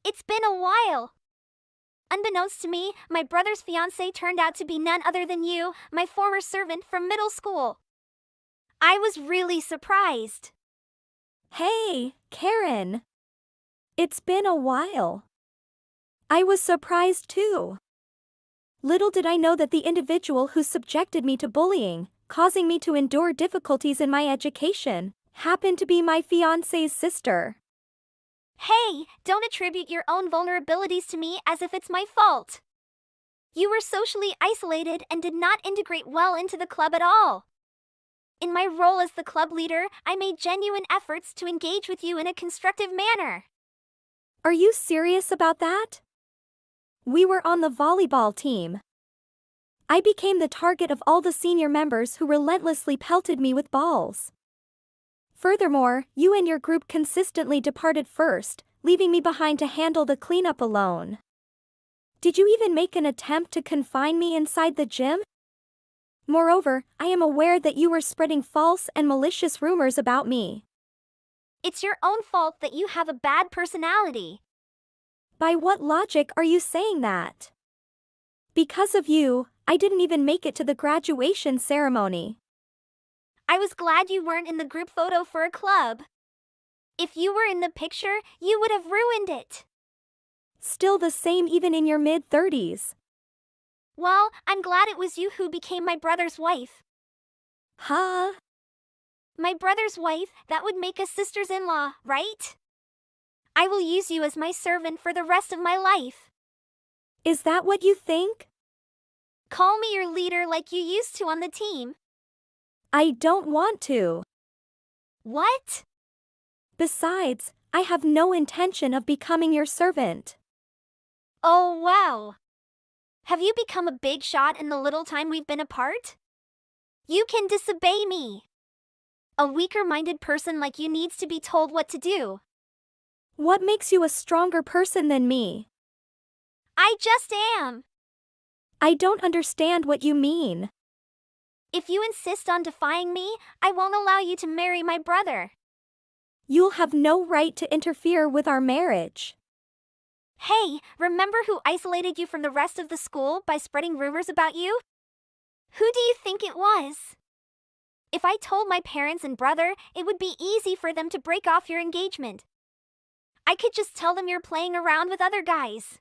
It's been a while. Unbeknownst to me, my brother's fiance turned out to be none other than you, my former servant from middle school. I was really surprised. Hey, Karen. It's been a while. I was surprised too. Little did I know that the individual who subjected me to bullying, causing me to endure difficulties in my education, happened to be my fiance's sister. Hey, don't attribute your own vulnerabilities to me as if it's my fault. You were socially isolated and did not integrate well into the club at all. In my role as the club leader, I made genuine efforts to engage with you in a constructive manner. Are you serious about that? We were on the volleyball team. I became the target of all the senior members who relentlessly pelted me with balls. Furthermore, you and your group consistently departed first, leaving me behind to handle the cleanup alone. Did you even make an attempt to confine me inside the gym? Moreover, I am aware that you were spreading false and malicious rumors about me. It's your own fault that you have a bad personality. By what logic are you saying that? Because of you, I didn't even make it to the graduation ceremony. I was glad you weren't in the group photo for a club. If you were in the picture, you would have ruined it. Still the same even in your mid-30s. Well, I'm glad it was you who became my brother's wife. Huh? My brother's wife, that would make us sisters-in-law, right? I will use you as my servant for the rest of my life. Is that what you think? Call me your leader like you used to on the team. I don't want to. What? Besides, I have no intention of becoming your servant. Oh wow. Have you become a big shot in the little time we've been apart? You can disobey me. A weaker-minded person like you needs to be told what to do. What makes you a stronger person than me? I just am. I don't understand what you mean. If you insist on defying me, I won't allow you to marry my brother. You'll have no right to interfere with our marriage. Hey, remember who isolated you from the rest of the school by spreading rumors about you? Who do you think it was? If I told my parents and brother, it would be easy for them to break off your engagement. I could just tell them you're playing around with other guys.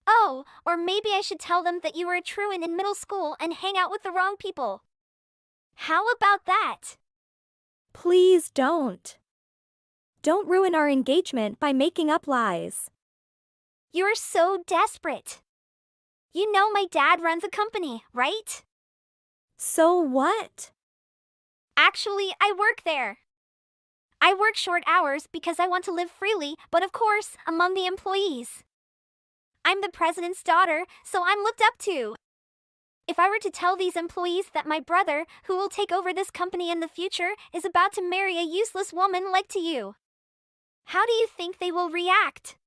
Oh, or maybe I should tell them that you were a truant in middle school and hang out with the wrong people. How about that? Please don't. Don't ruin our engagement by making up lies. You're so desperate. You know my dad runs a company, right? So what? Actually, I work there. I work short hours because I want to live freely, but of course, among the employees. I'm the president's daughter, so I'm looked up to. If I were to tell these employees that my brother, who will take over this company in the future, is about to marry a useless woman like to you, how do you think they will react?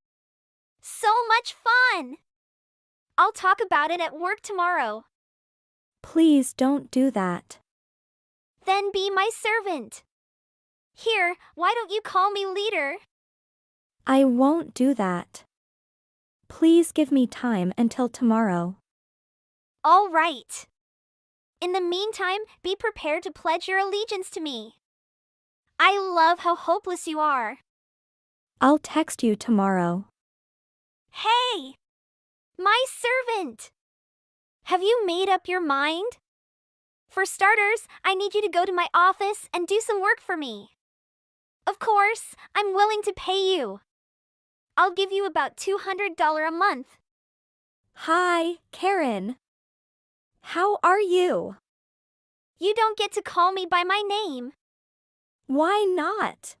So much fun! I'll talk about it at work tomorrow. Please don't do that. Then be my servant. Here, why don't you call me leader? I won't do that. Please give me time until tomorrow. All right. In the meantime, be prepared to pledge your allegiance to me. I love how hopeless you are. I'll text you tomorrow. Hey! My servant! Have you made up your mind? For starters, I need you to go to my office and do some work for me. Of course, I'm willing to pay you. I'll give you about $200 a month. Hi, Karen. How are you? You don't get to call me by my name. Why not?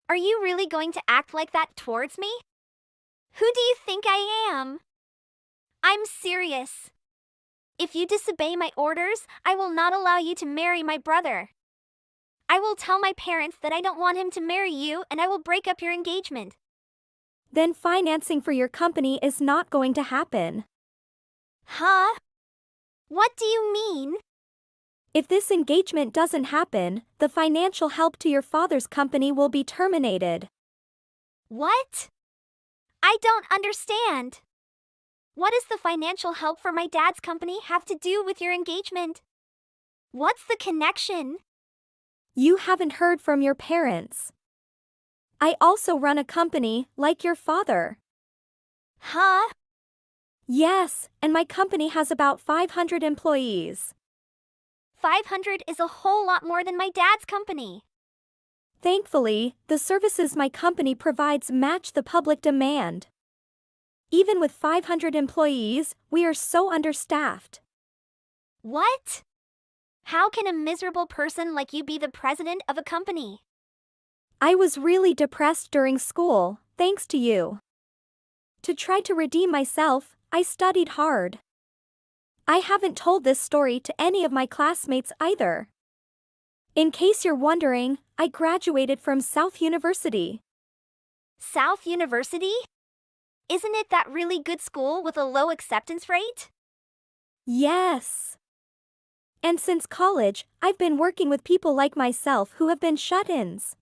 Are you really going to act like that towards me? Who do you think I am? I'm serious. If you disobey my orders, I will not allow you to marry my brother. I will tell my parents that I don't want him to marry you and I will break up your engagement. Then financing for your company is not going to happen. Huh? What do you mean? If this engagement doesn't happen, the financial help to your father's company will be terminated. What? I don't understand. What does the financial help for my dad's company have to do with your engagement? What's the connection? You haven't heard from your parents. I also run a company, like your father. Huh? Yes, and my company has about 500 employees. 500 is a whole lot more than my dad's company. Thankfully, the services my company provides match the public demand. Even with 500 employees, we are so understaffed. What? How can a miserable person like you be the president of a company? I was really depressed during school, thanks to you. To try to redeem myself, I studied hard. I haven't told this story to any of my classmates either. In case you're wondering, I graduated from South University. South University? Isn't it that really good school with a low acceptance rate? Yes. And since college, I've been working with people like myself who have been shut-ins.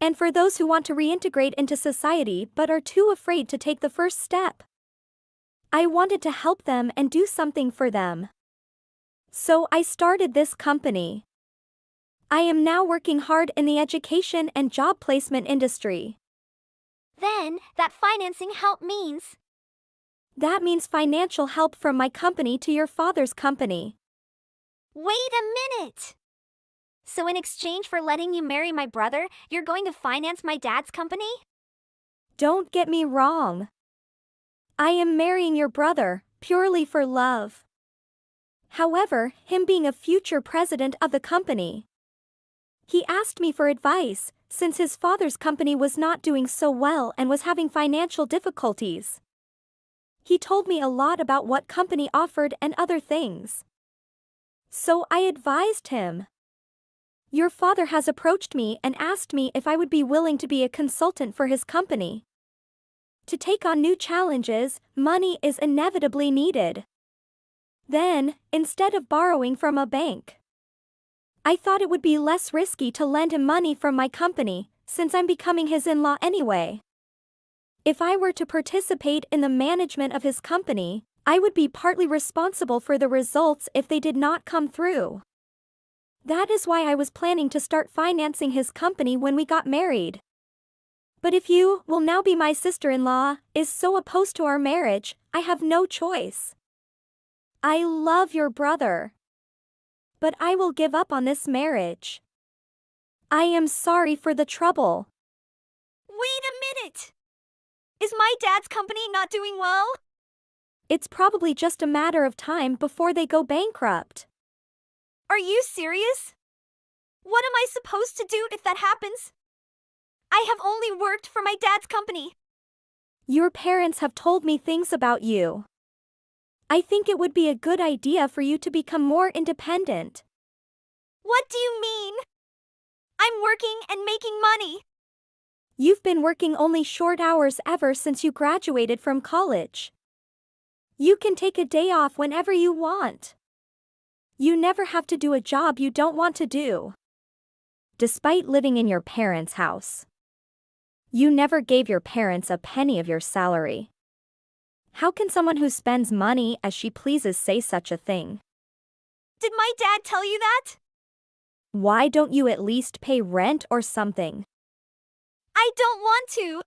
And for those who want to reintegrate into society but are too afraid to take the first step. I wanted to help them and do something for them. So I started this company. I am now working hard in the education and job placement industry. Then, that financing help means. That means financial help from my company to your father's company. Wait a minute! So in exchange for letting you marry my brother, you're going to finance my dad's company? Don't get me wrong. I am marrying your brother, purely for love. However, him being a future president of the company. He asked me for advice, since his father's company was not doing so well and was having financial difficulties. He told me a lot about what company offered and other things. So I advised him. Your father has approached me and asked me if I would be willing to be a consultant for his company. To take on new challenges, money is inevitably needed. Then, instead of borrowing from a bank, I thought it would be less risky to lend him money from my company, since I'm becoming his in-law anyway. If I were to participate in the management of his company, I would be partly responsible for the results if they did not come through. That is why I was planning to start financing his company when we got married. But if you, will now be my sister-in-law, is so opposed to our marriage, I have no choice. I love your brother. But I will give up on this marriage. I am sorry for the trouble. Wait a minute! Is my dad's company not doing well? It's probably just a matter of time before they go bankrupt. Are you serious? What am I supposed to do if that happens? I have only worked for my dad's company. Your parents have told me things about you. I think it would be a good idea for you to become more independent. What do you mean? I'm working and making money. You've been working only short hours ever since you graduated from college. You can take a day off whenever you want. You never have to do a job you don't want to do. Despite living in your parents' house, you never gave your parents a penny of your salary. How can someone who spends money as she pleases say such a thing? Did my dad tell you that? Why don't you at least pay rent or something? I don't want to.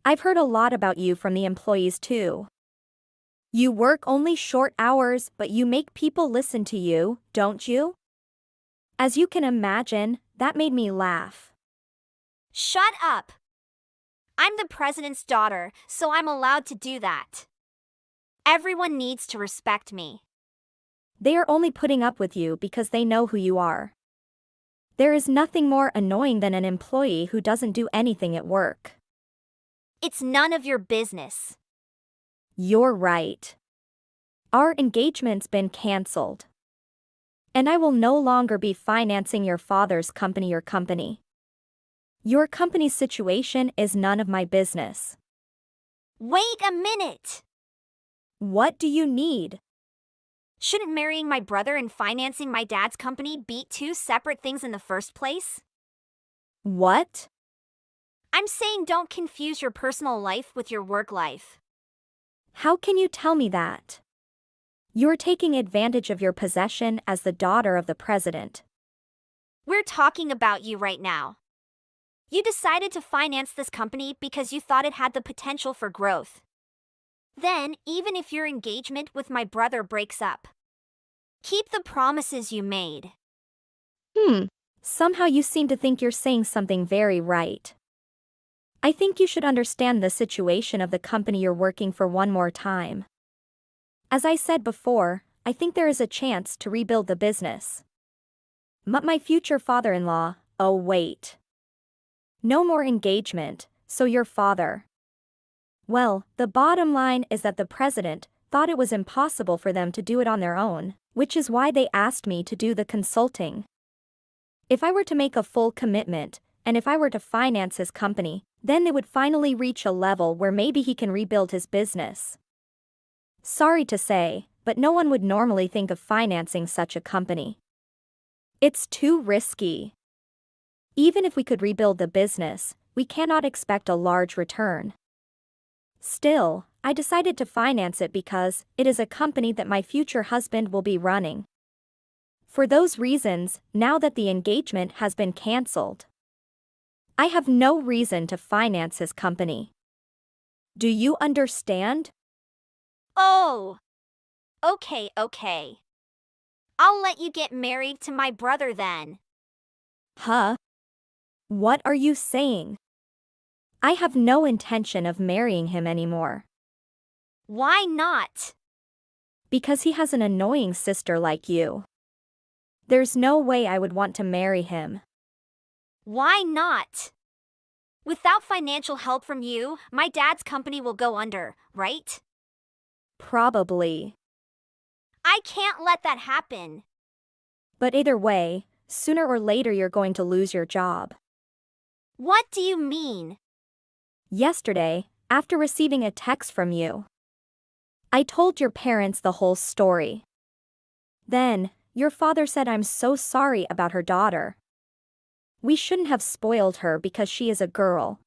I've heard a lot about you from the employees too. You work only short hours, but you make people listen to you, don't you? As you can imagine, that made me laugh. Shut up. I'm the president's daughter, so I'm allowed to do that. Everyone needs to respect me. They are only putting up with you because they know who you are. There is nothing more annoying than an employee who doesn't do anything at work. It's none of your business. You're right. Our engagement's been cancelled. And I will no longer be financing your father's company. Your company's situation is none of my business. Wait a minute! What do you need? Shouldn't marrying my brother and financing my dad's company be two separate things in the first place? What? I'm saying don't confuse your personal life with your work life. How can you tell me that? You're taking advantage of your position as the daughter of the president. We're talking about you right now. You decided to finance this company because you thought it had the potential for growth. Then, even if your engagement with my brother breaks up, keep the promises you made. Somehow you seem to think you're saying something very right. I think you should understand the situation of the company you're working for one more time. As I said before, I think there is a chance to rebuild the business. My future father-in-law, oh wait. No more engagement, so your father. Well, the bottom line is that the president thought it was impossible for them to do it on their own, which is why they asked me to do the consulting. If I were to make a full commitment, and if I were to finance his company, then they would finally reach a level where maybe he can rebuild his business. Sorry to say, but no one would normally think of financing such a company. It's too risky. Even if we could rebuild the business, we cannot expect a large return. Still, I decided to finance it because it is a company that my future husband will be running. For those reasons, now that the engagement has been cancelled, I have no reason to finance his company. Do you understand? Oh! Okay. I'll let you get married to my brother then. Huh? What are you saying? I have no intention of marrying him anymore. Why not? Because he has an annoying sister like you. There's no way I would want to marry him. Why not? Without financial help from you, my dad's company will go under, right? Probably. I can't let that happen. But either way, sooner or later you're going to lose your job. What do you mean? Yesterday, after receiving a text from you, I told your parents the whole story. Then, your father said I'm so sorry about her daughter. We shouldn't have spoiled her because she is a girl.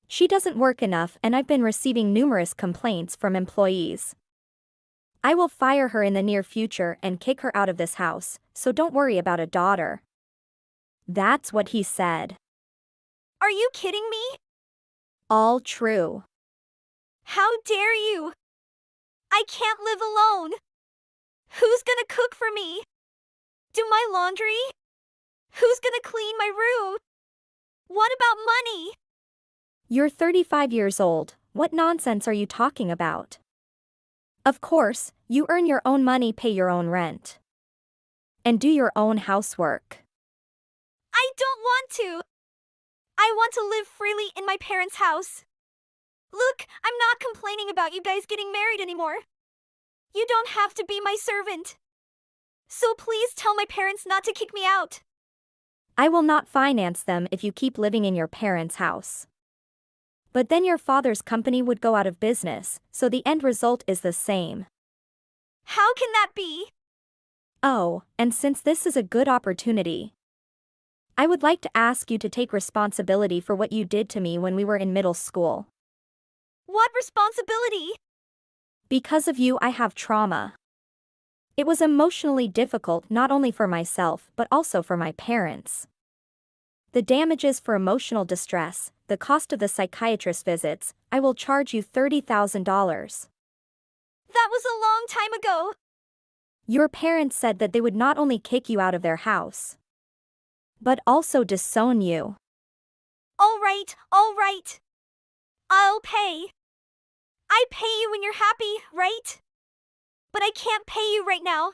She doesn't work enough and I've been receiving numerous complaints from employees. I will fire her in the near future and kick her out of this house, so don't worry about a daughter. That's what he said. Are you kidding me? All true. How dare you? I can't live alone. Who's gonna cook for me? Do my laundry? Who's gonna clean my room? What about money? You're 35 years old, what nonsense are you talking about? Of course, you earn your own money, pay your own rent, and do your own housework. I don't want to. I want to live freely in my parents' house. Look, I'm not complaining about you guys getting married anymore. You don't have to be my servant. So please tell my parents not to kick me out. I will not finance them if you keep living in your parents' house. But then your father's company would go out of business, so the end result is the same. How can that be? Oh, and since this is a good opportunity, I would like to ask you to take responsibility for what you did to me when we were in middle school. What responsibility? Because of you, I have trauma. It was emotionally difficult not only for myself but also for my parents. The damages for emotional distress, the cost of the psychiatrist visits, I will charge you $30,000. That was a long time ago. Your parents said that they would not only kick you out of their house, but also disown you. All right. I'll pay. I pay you when you're happy, right? But I can't pay you right now.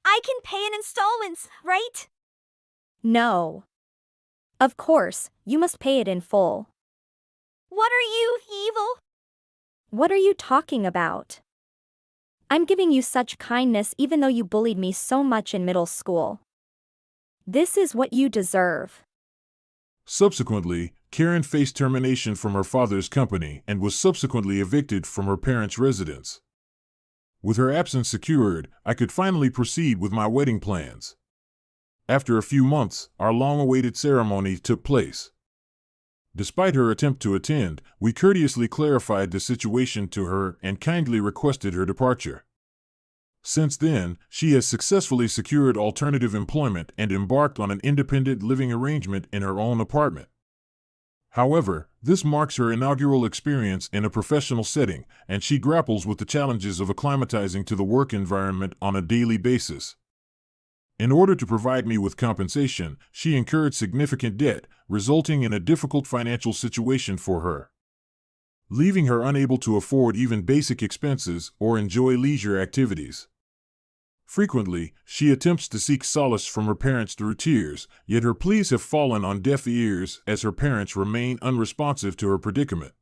I can pay in installments, right? No. Of course, you must pay it in full. What are you, evil? What are you talking about? I'm giving you such kindness even though you bullied me so much in middle school. This is what you deserve. Subsequently, Karen faced termination from her father's company and was subsequently evicted from her parents' residence. With her absence secured, I could finally proceed with my wedding plans. After a few months, our long-awaited ceremony took place. Despite her attempt to attend, we courteously clarified the situation to her and kindly requested her departure. Since then, she has successfully secured alternative employment and embarked on an independent living arrangement in her own apartment. However, this marks her inaugural experience in a professional setting, and she grapples with the challenges of acclimatizing to the work environment on a daily basis. In order to provide me with compensation, she incurred significant debt, resulting in a difficult financial situation for her, leaving her unable to afford even basic expenses or enjoy leisure activities. Frequently, she attempts to seek solace from her parents through tears, yet her pleas have fallen on deaf ears as her parents remain unresponsive to her predicament.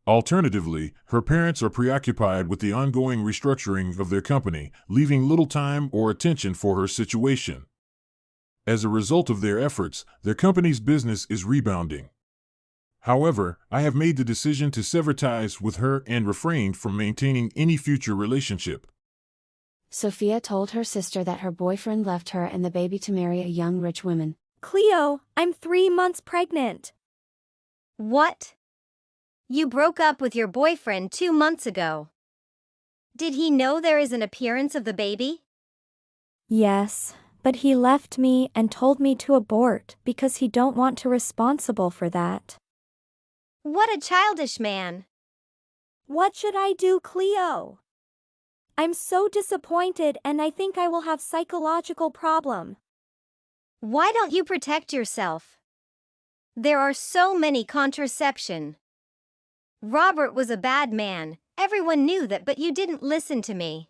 Alternatively, her parents are preoccupied with the ongoing restructuring of their company, leaving little time or attention for her situation. As a result of their efforts, their company's business is rebounding. However, I have made the decision to sever ties with her and refrain from maintaining any future relationship. Sophia told her sister that her boyfriend left her and the baby to marry a young rich woman. Cleo, I'm 3 months pregnant. What? You broke up with your boyfriend 2 months ago. Did he know there is an appearance of the baby? Yes, but he left me and told me to abort because he don't want to responsible for that. What a childish man. What should I do, Cleo? I'm so disappointed and I think I will have psychological problem. Why don't you protect yourself? There are so many contraception. Robert was a bad man, everyone knew that, but you didn't listen to me.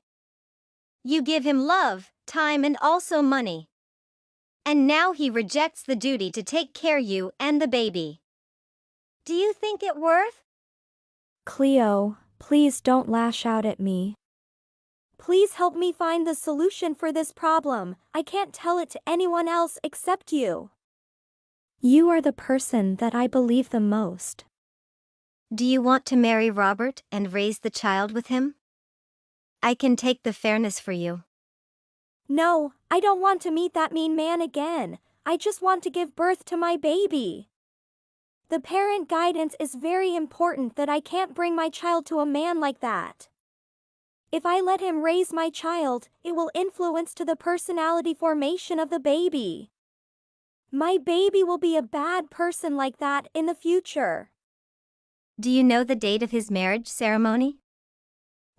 You give him love, time and also money. And now he rejects the duty to take care of you and the baby. Do you think it worth? Cleo, please don't lash out at me. Please help me find the solution for this problem. I can't tell it to anyone else except you. You are the person that I believe the most. Do you want to marry Robert and raise the child with him? I can take the fairness for you. No, I don't want to meet that mean man again. I just want to give birth to my baby. The parent guidance is very important that I can't bring my child to a man like that. If I let him raise my child, it will influence to the personality formation of the baby. My baby will be a bad person like that in the future. Do you know the date of his marriage ceremony?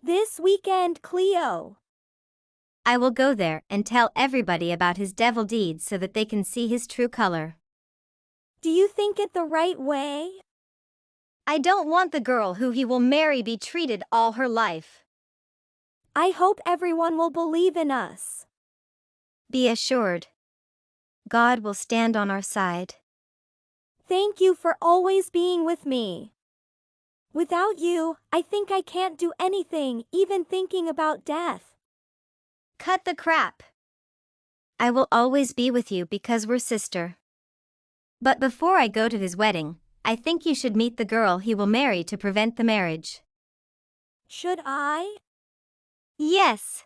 This weekend, Cleo. I will go there and tell everybody about his devil deeds so that they can see his true color. Do you think it the right way? I don't want the girl who he will marry be treated all her life. I hope everyone will believe in us. Be assured, God will stand on our side. Thank you for always being with me. Without you, I think I can't do anything, even thinking about death. Cut the crap. I will always be with you because we're sister. But before I go to his wedding, I think you should meet the girl he will marry to prevent the marriage. Should I? Yes.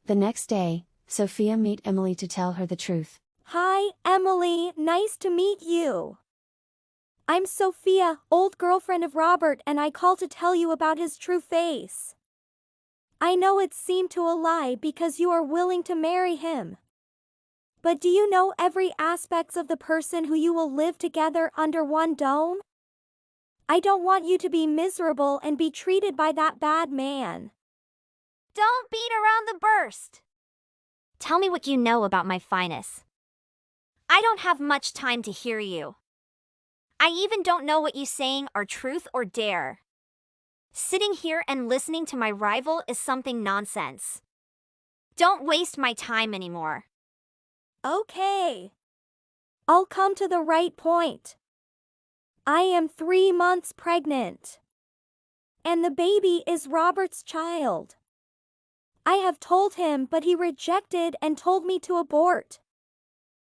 The next day, Sophia met Emily to tell her the truth. Hi, Emily, nice to meet you. I'm Sophia, old girlfriend of Robert, and I call to tell you about his true face. I know it seemed to a lie because you are willing to marry him. But do you know every aspects of the person who you will live together under one dome? I don't want you to be miserable and be treated by that bad man. Don't beat around the burst. Tell me what you know about my finest. I don't have much time to hear you. I even don't know what you saying are truth or dare. Sitting here and listening to my rival is something nonsense. Don't waste my time anymore. Okay. I'll come to the right point. I am 3 months pregnant. And the baby is Robert's child. I have told him, but he rejected and told me to abort.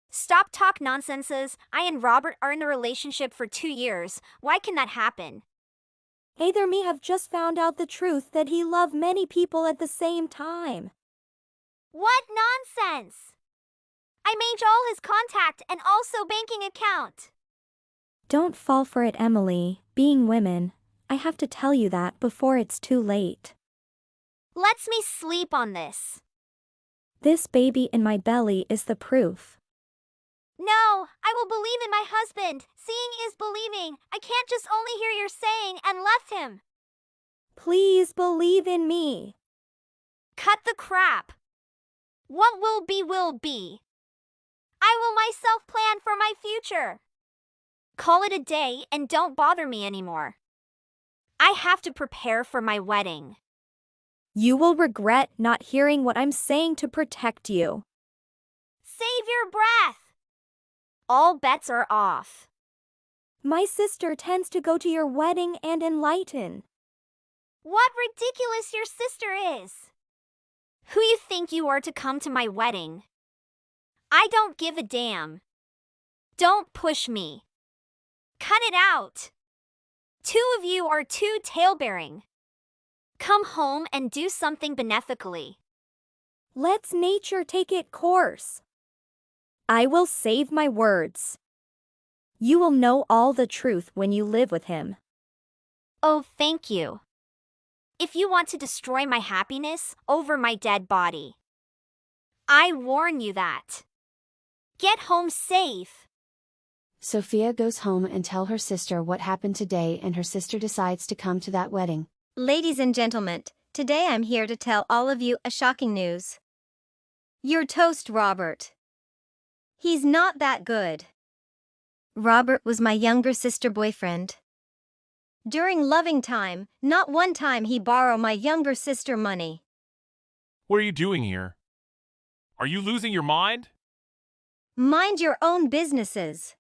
Stop talk nonsenses. I and Robert are in a relationship for 2 years. Why can that happen? Either me have just found out the truth that he loved many people at the same time. What nonsense! I made all his contact and also banking account. Don't fall for it, Emily. Being women, I have to tell you that before it's too late. Lets me sleep on this. This baby in my belly is the proof. No, I will believe in my husband. Seeing is believing. I can't just only hear your saying and left him. Please believe in me. Cut the crap. What will be will be. I will myself plan for my future. Call it a day and don't bother me anymore. I have to prepare for my wedding. You will regret not hearing what I'm saying to protect you. Save your breath. All bets are off. My sister tends to go to your wedding and enlighten. What ridiculous your sister is. Who you think you are to come to my wedding? I don't give a damn. Don't push me. Cut it out. Two of you are too tale-bearing. Come home and do something benefically. Let's nature take its course. I will save my words. You will know all the truth when you live with him. Oh, thank you. If you want to destroy my happiness over my dead body, I warn you that. Get home safe. Sophia goes home and tell her sister what happened today, and her sister decides to come to that wedding. Ladies and gentlemen, today I'm here to tell all of you a shocking news. Your toast, Robert. He's not that good. Robert was my younger sister boyfriend. During loving time, not one time he borrowed my younger sister money. What are you doing here? Are you losing your mind? Mind your own businesses.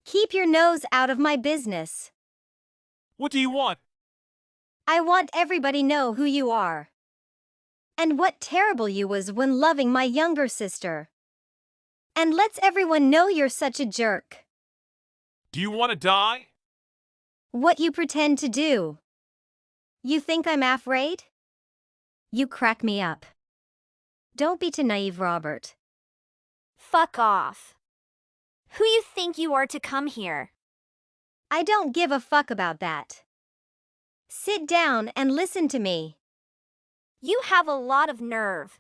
Keep your nose out of my business. What do you want? I want everybody know who you are. And what terrible you was when loving my younger sister. And let's everyone know you're such a jerk. Do you want to die? What you pretend to do. You think I'm afraid? You crack me up. Don't be too naive, Robert. Fuck off. Who you think you are to come here? I don't give a fuck about that. Sit down and listen to me. You have a lot of nerve.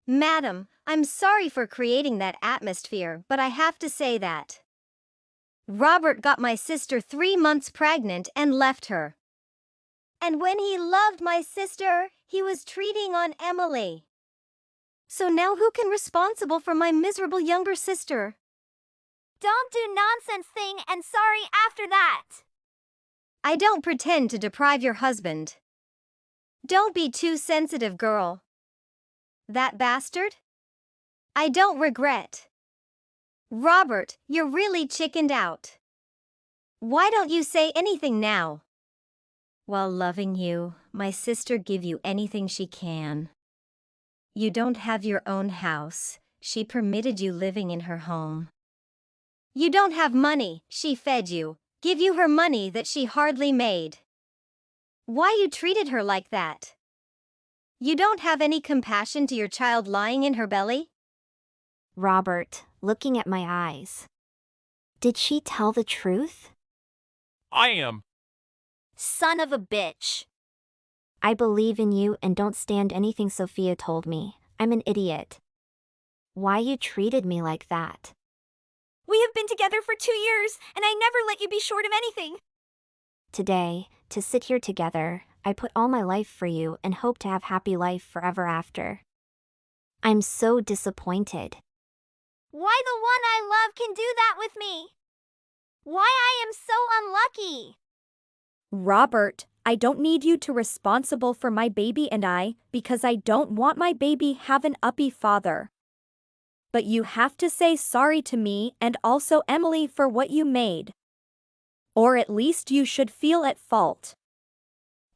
Madam, I'm sorry for creating that atmosphere, but I have to say that. Robert got my sister 3 months pregnant and left her. And when he loved my sister, he was treating on Emily. So now who can responsible for my miserable younger sister? Don't do nonsense thing and sorry after that. I don't pretend to deprive your husband. Don't be too sensitive, girl. That bastard? I don't regret. Robert, you're really chickened out. Why don't you say anything now? While loving you, my sister give you anything she can. You don't have your own house, she permitted you living in her home. You don't have money, she fed you, give you her money that she hardly made. Why you treated her like that? You don't have any compassion to your child lying in her belly? Robert, looking at my eyes. Did she tell the truth? I am. Son of a bitch. I believe in you and don't stand anything Sophia told me. I'm an idiot. Why you treated me like that? We have been together for 2 years, and I never let you be short of anything. Today, to sit here together, I put all my life for you and hope to have happy life forever after. I'm so disappointed. Why the one I love can do that with me? Why I am so unlucky? Robert, I don't need you to responsible for my baby and I, because I don't want my baby have an uppy father. But you have to say sorry to me and also Emily for what you made. Or at least you should feel at fault.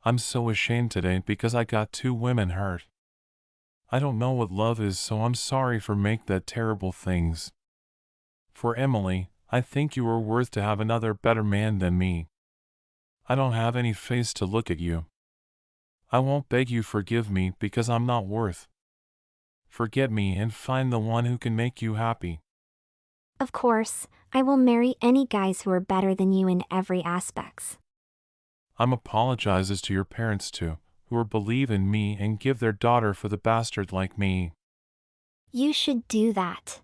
I'm so ashamed today because I got 2 women hurt. I don't know what love is, so I'm sorry for make that terrible things. For Emily, I think you are worth to have another better man than me. I don't have any face to look at you. I won't beg you forgive me because I'm not worth. Forget me and find the one who can make you happy. Of course, I will marry any guys who are better than you in every aspects. I'm apologizes to your parents too, who will believe in me and give their daughter for the bastard like me. You should do that.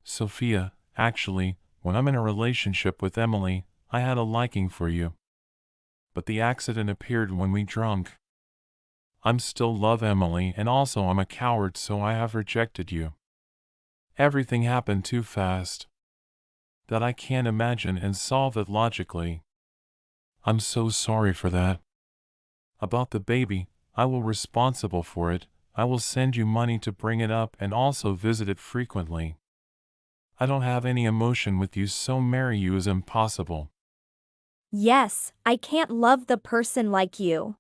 Sophia, actually, when I'm in a relationship with Emily, I had a liking for you. But the accident appeared when we drunk. I'm still love Emily and also I'm a coward, so I have rejected you. Everything happened too fast that I can't imagine and solve it logically. I'm so sorry for that. About the baby, I will responsible for it. I will send you money to bring it up and also visit it frequently. I don't have any emotion with you, so marry you is impossible. Yes, I can't love the person like you.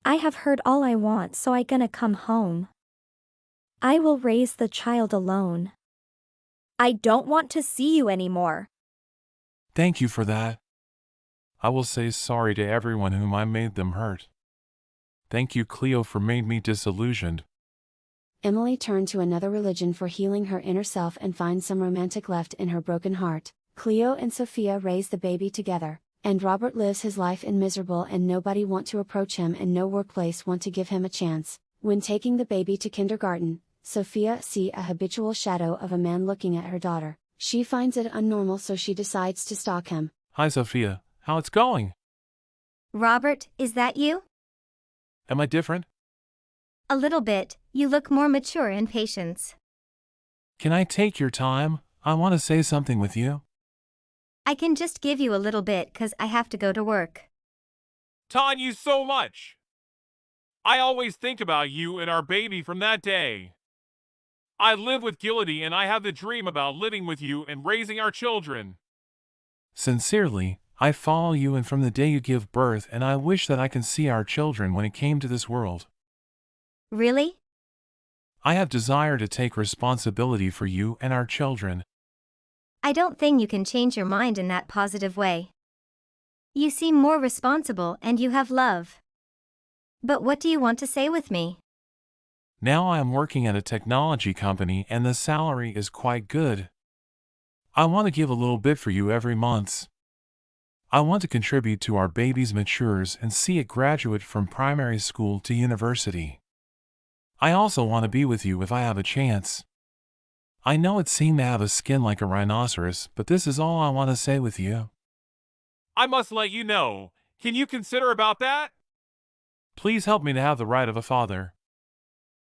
I have heard all I want, so I gonna come home. I will raise the child alone. I don't want to see you anymore. Thank you for that. I will say sorry to everyone whom I made them hurt. Thank you, Cleo, for made me disillusioned. Emily turned to another religion for healing her inner self and find some romantic left in her broken heart. Cleo and Sophia raise the baby together, and Robert lives his life in miserable and nobody want to approach him and no workplace want to give him a chance. When taking the baby to kindergarten, Sophia see a habitual shadow of a man looking at her daughter. She finds it unnormal, so she decides to stalk him. Hi Sophia, how it's going? Robert, is that you? Am I different? A little bit. You look more mature in patience. Can I take your time? I want to say something with you. I can just give you a little bit 'cause I have to go to work. Taught you so much. I always think about you and our baby from that day. I live with Gilady and I have the dream about living with you and raising our children. Sincerely, I follow you and from the day you give birth, and I wish that I can see our children when it came to this world. Really? I have desire to take responsibility for you and our children. I don't think you can change your mind in that positive way. You seem more responsible and you have love. But what do you want to say with me? Now I am working at a technology company and the salary is quite good. I want to give a little bit for you every month. I want to contribute to our baby's matures and see it graduate from primary school to university. I also want to be with you if I have a chance. I know it seemed to have a skin like a rhinoceros, but this is all I want to say with you. I must let you know. Can you consider about that? Please help me to have the right of a father.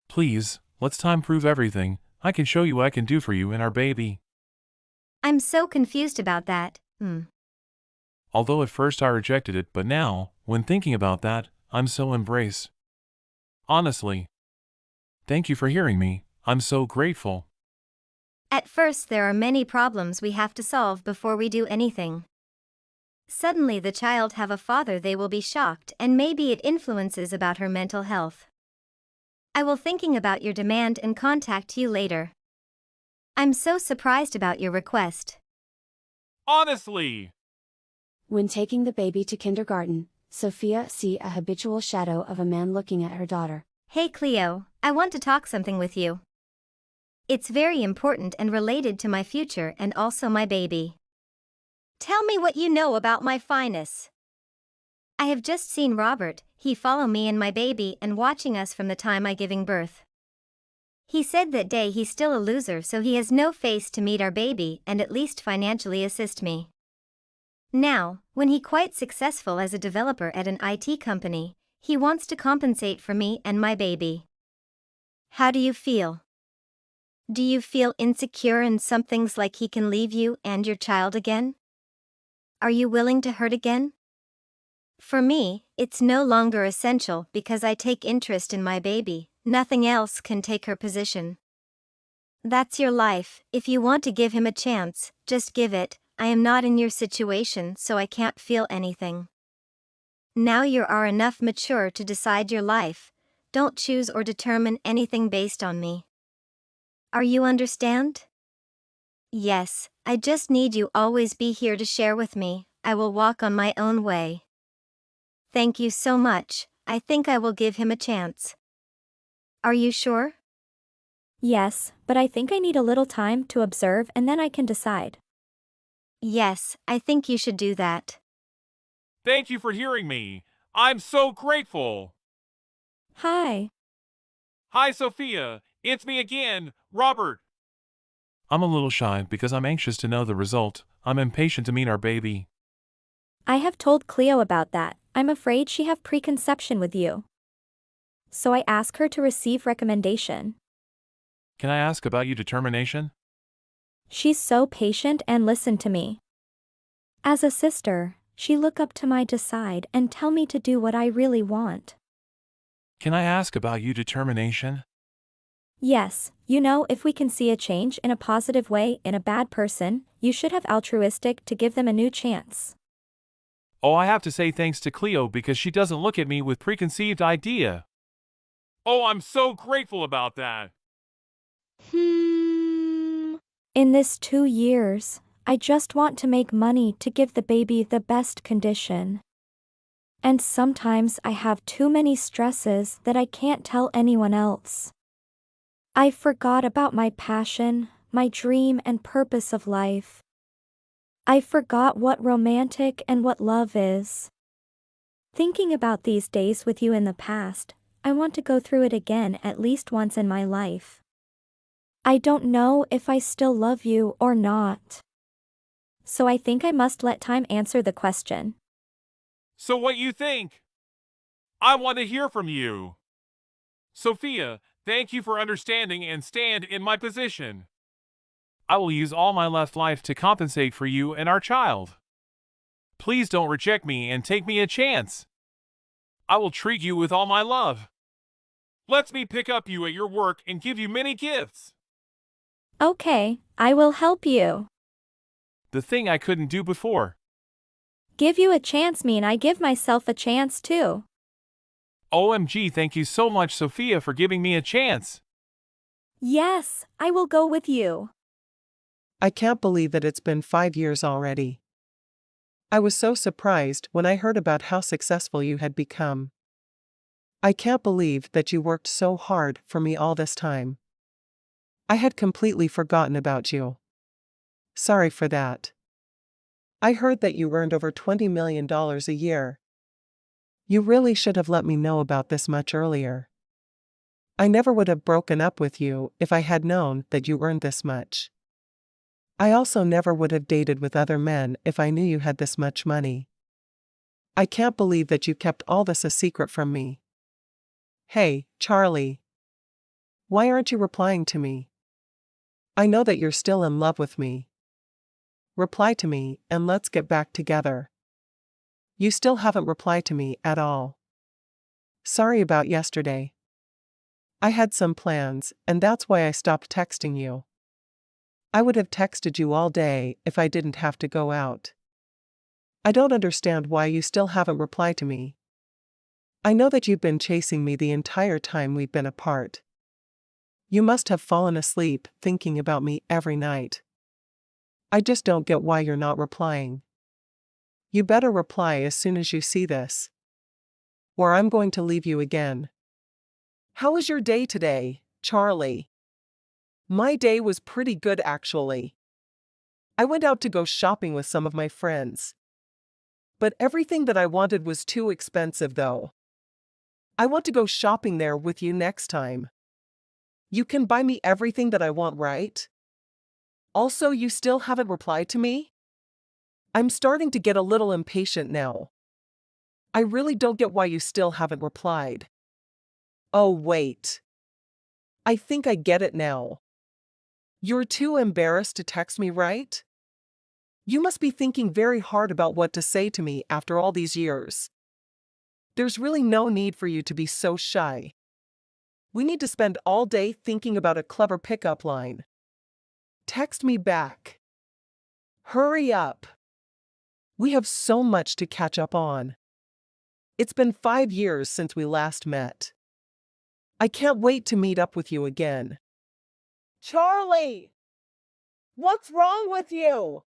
Please, let's time prove everything. I can show you what I can do for you and our baby. I'm so confused about that. Although at first I rejected it, but now, when thinking about that, I'm so embrace. Honestly. Thank you for hearing me. I'm so grateful. At first there are many problems we have to solve before we do anything. Suddenly the child have a father, they will be shocked and maybe it influences about her mental health. I will thinking about your demand and contact you later. I'm so surprised about your request. Honestly. When taking the baby to kindergarten, Sophia see a habitual shadow of a man looking at her daughter. Hey Cleo, I want to talk something with you. It's very important and related to my future and also my baby. Tell me what you know about my fineness. I have just seen Robert, he follow me and my baby and watching us from the time I giving birth. He said that day he's still a loser, so he has no face to meet our baby and at least financially assist me. Now, when he quite successful as a developer at an IT company, he wants to compensate for me and my baby. How do you feel? Do you feel insecure and something's like he can leave you and your child again? Are you willing to hurt again? For me, it's no longer essential because I take interest in my baby, nothing else can take her position. That's your life, if you want to give him a chance, just give it. I am not in your situation, so I can't feel anything. Now you are enough mature to decide your life, don't choose or determine anything based on me. Are you understand? Yes, I just need you always be here to share with me, I will walk on my own way. Thank you so much, I think I will give him a chance. Are you sure? Yes, but I think I need a little time to observe and then I can decide. Yes, I think you should do that. Thank you for hearing me. I'm so grateful. Hi. Hi, Sophia. It's me again, Robert. I'm a little shy because I'm anxious to know the result. I'm impatient to meet our baby. I have told Cleo about that. I'm afraid she have preconception with you. So I ask her to receive recommendation. Can I ask about your determination? She's so patient and listen to me. As a sister, she look up to my decide and tell me to do what I really want. Can I ask about your determination? Yes, you know, if we can see a change in a positive way in a bad person, you should have altruistic to give them a new chance. Oh, I have to say thanks to Cleo because she doesn't look at me with preconceived idea. Oh, I'm so grateful about that. In this 2 years, I just want to make money to give the baby the best condition. And sometimes I have too many stresses that I can't tell anyone else. I forgot about my passion, my dream and purpose of life. I forgot what romantic and what love is. Thinking about these days with you in the past, I want to go through it again at least once in my life. I don't know if I still love you or not. So I think I must let time answer the question. So what you think? I want to hear from you. Sophia, thank you for understanding and stand in my position. I will use all my left life to compensate for you and our child. Please don't reject me and take me a chance. I will treat you with all my love. Let me pick up you at your work and give you many gifts. Okay, I will help you. The thing I couldn't do before. Give you a chance mean I give myself a chance too. OMG, thank you so much, Sophia, for giving me a chance. Yes, I will go with you. I can't believe that it's been 5 years already. I was so surprised when I heard about how successful you had become. I can't believe that you worked so hard for me all this time. I had completely forgotten about you. Sorry for that. I heard that you earned over $20 million a year. You really should have let me know about this much earlier. I never would have broken up with you if I had known that you earned this much. I also never would have dated with other men if I knew you had this much money. I can't believe that you kept all this a secret from me. Hey, Charlie. Why aren't you replying to me? I know that you're still in love with me. Reply to me and let's get back together. You still haven't replied to me at all. Sorry about yesterday. I had some plans, and that's why I stopped texting you. I would have texted you all day if I didn't have to go out. I don't understand why you still haven't replied to me. I know that you've been chasing me the entire time we've been apart. You must have fallen asleep thinking about me every night. I just don't get why you're not replying. You better reply as soon as you see this, or I'm going to leave you again. How was your day today, Charlie? My day was pretty good actually. I went out to go shopping with some of my friends. But everything that I wanted was too expensive though. I want to go shopping there with you next time. You can buy me everything that I want, right? Also, you still haven't replied to me? I'm starting to get a little impatient now. I really don't get why you still haven't replied. Oh, wait. I think I get it now. You're too embarrassed to text me, right? You must be thinking very hard about what to say to me after all these years. There's really no need for you to be so shy. We need to spend all day thinking about a clever pickup line. Text me back. Hurry up. We have so much to catch up on. It's been 5 years since we last met. I can't wait to meet up with you again. Charlie! What's wrong with you?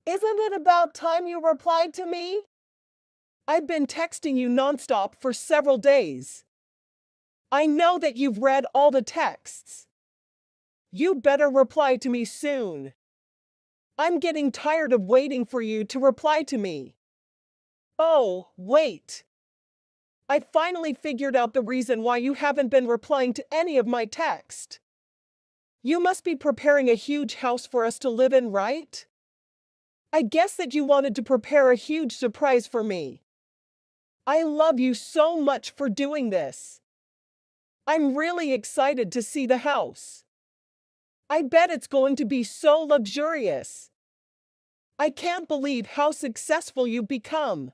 Isn't it about time you replied to me? I've been texting you nonstop for several days. I know that you've read all the texts. You better reply to me soon. I'm getting tired of waiting for you to reply to me. Oh, wait. I finally figured out the reason why you haven't been replying to any of my text. You must be preparing a huge house for us to live in, right? I guess that you wanted to prepare a huge surprise for me. I love you so much for doing this. I'm really excited to see the house. I bet it's going to be so luxurious. I can't believe how successful you've become.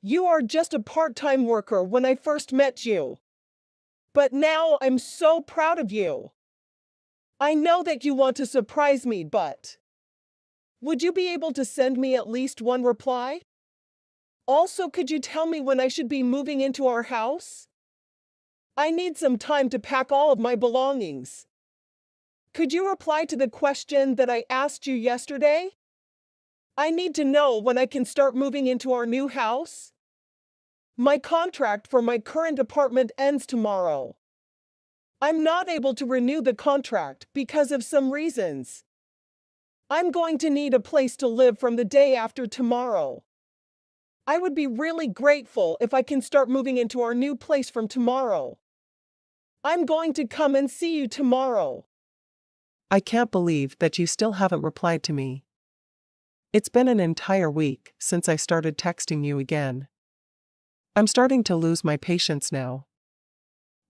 You are just a part-time worker when I first met you. But now I'm so proud of you. I know that you want to surprise me, but would you be able to send me at least one reply? Also, could you tell me when I should be moving into our house? I need some time to pack all of my belongings. Could you reply to the question that I asked you yesterday? I need to know when I can start moving into our new house. My contract for my current apartment ends tomorrow. I'm not able to renew the contract because of some reasons. I'm going to need a place to live from the day after tomorrow. I would be really grateful if I can start moving into our new place from tomorrow. I'm going to come and see you tomorrow. I can't believe that you still haven't replied to me. It's been an entire week since I started texting you again. I'm starting to lose my patience now.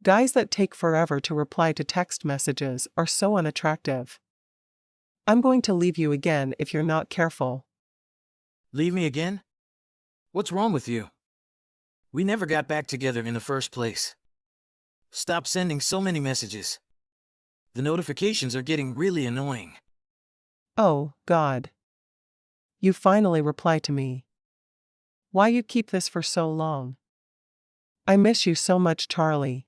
Guys that take forever to reply to text messages are so unattractive. I'm going to leave you again if you're not careful. Leave me again? What's wrong with you? We never got back together in the first place. Stop sending so many messages. The notifications are getting really annoying. Oh, God. You finally replied to me. Why you keep this for so long? I miss you so much, Charlie.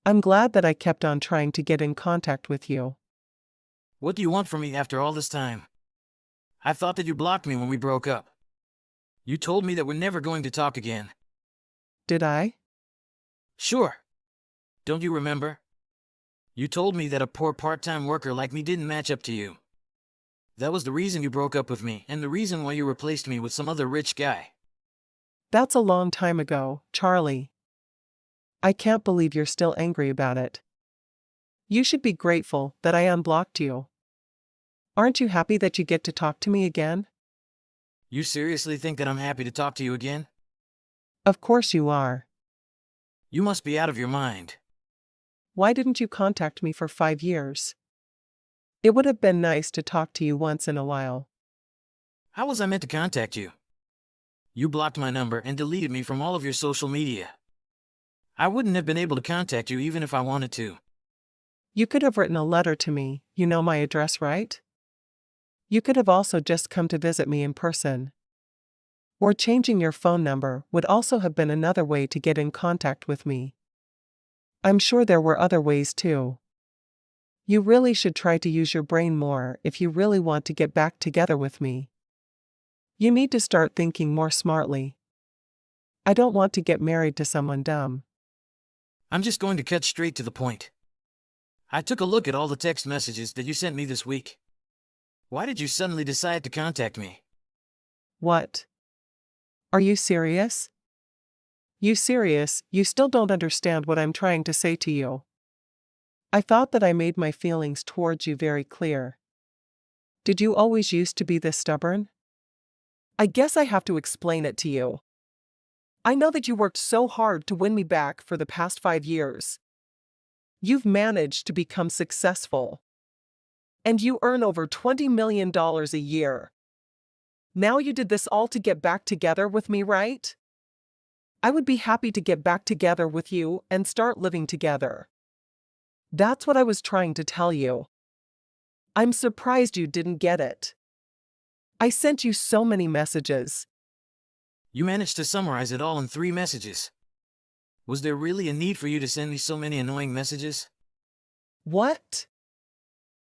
I'm glad that I kept on trying to get in contact with you. What do you want from me after all this time? I thought that you blocked me when we broke up. You told me that we're never going to talk again. Did I? Sure. Don't you remember? You told me that a poor part-time worker like me didn't match up to you. That was the reason you broke up with me, and the reason why you replaced me with some other rich guy. That's a long time ago, Charlie. I can't believe you're still angry about it. You should be grateful that I unblocked you. Aren't you happy that you get to talk to me again? You seriously think that I'm happy to talk to you again? Of course you are. You must be out of your mind. Why didn't you contact me for 5 years? It would have been nice to talk to you once in a while. How was I meant to contact you? You blocked my number and deleted me from all of your social media. I wouldn't have been able to contact you even if I wanted to. You could have written a letter to me, you know my address, right? You could have also just come to visit me in person. Or changing your phone number would also have been another way to get in contact with me. I'm sure there were other ways too. You really should try to use your brain more if you really want to get back together with me. You need to start thinking more smartly. I don't want to get married to someone dumb. I'm just going to cut straight to the point. I took a look at all the text messages that you sent me this week. Why did you suddenly decide to contact me? What? Are you serious? You serious? You still don't understand what I'm trying to say to you. I thought that I made my feelings towards you very clear. Did you always used to be this stubborn? I guess I have to explain it to you. I know that you worked so hard to win me back for the past 5 years. You've managed to become successful. And you earn over $20 million a year. Now you did this all to get back together with me, right? I would be happy to get back together with you and start living together. That's what I was trying to tell you. I'm surprised you didn't get it. I sent you so many messages. You managed to summarize it all in 3 messages. Was there really a need for you to send me so many annoying messages? What?